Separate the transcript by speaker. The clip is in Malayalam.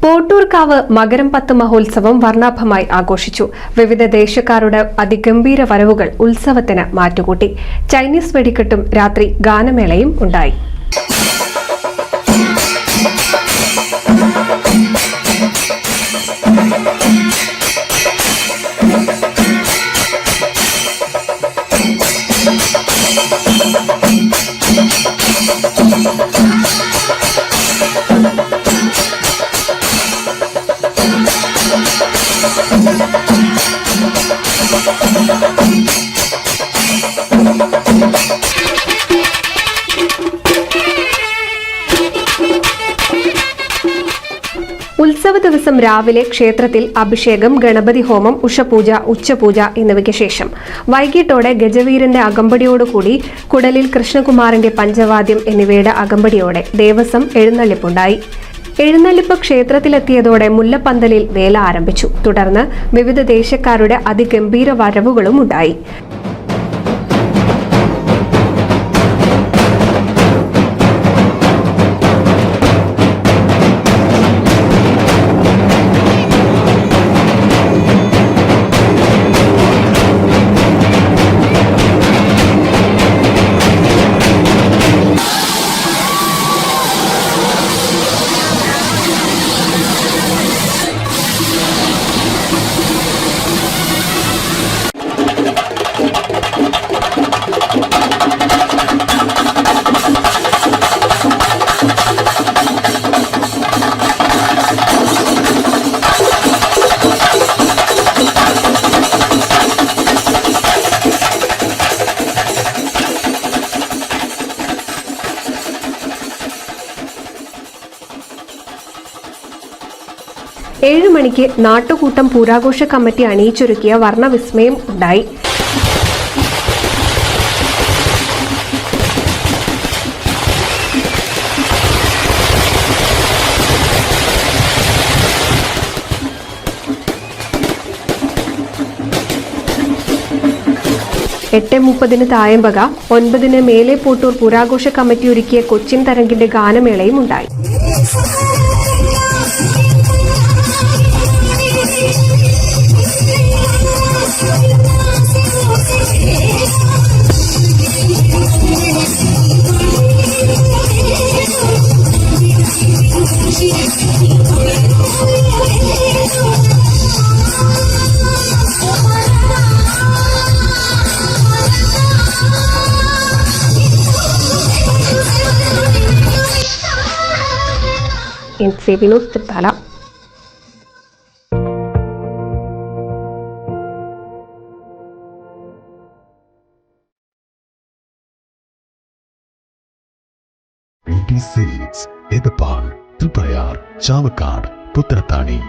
Speaker 1: പോട്ടൂർക്കാവ് മകരം 10 മഹോത്സവം വർണ്ണാഭമായി ആഘോഷിച്ചു. വിവിധ ദേശക്കാരുടെ അതിഗംഭീര വരവുകൾ ഉത്സവത്തിന് മാറ്റുകൂട്ടി. ചൈനീസ് വെടിക്കെട്ടും രാത്രി ഗാനമേളയും ഉണ്ടായി. ഉത്സവ ദിവസം രാവിലെ ക്ഷേത്രത്തിൽ അഭിഷേകം, ഗണപതി ഹോമം, ഉഷപൂജ, ഉച്ചപൂജ എന്നിവയ്ക്ക് ശേഷം വൈകിട്ടോടെ ഗജവീരന്റെ അകമ്പടിയോടുകൂടി കുടലിൽ കൃഷ്ണകുമാറിന്റെ പഞ്ചവാദ്യം എന്നിവയുടെ അകമ്പടിയോടെ ദേവസ്വം എഴുന്നള്ളിപ്പുണ്ടായി. എഴുന്നള്ളിപ്പ് ക്ഷേത്രത്തിലെത്തിയതോടെ മുല്ലപ്പന്തലിൽ വേല ആരംഭിച്ചു. തുടർന്ന് വിവിധ ദേശക്കാരുടെ അതിഗംഭീര വരവുകളും ഉണ്ടായി. ഏഴ് മണിക്ക് നാട്ടുകൂട്ടം പൂരാഘോഷ കമ്മിറ്റി അണിയിച്ചൊരുക്കിയ വർണ്ണവിസ്മയം ഉണ്ടായി. എട്ട് 30 തായമ്പക, 9 മേലെ പോട്ടൂർ പൂരാഘോഷ കമ്മിറ്റി ഒരുക്കിയ കൊച്ചിൻ തരംഗിന്റെ ഗാനമേളയും ഉണ്ടായി. ന്യൂസ് തൃത്താല.
Speaker 2: എടപ്പാൾ, തൃപ്രയാർ, ചാവക്കാട്, പുത്തനത്താണി.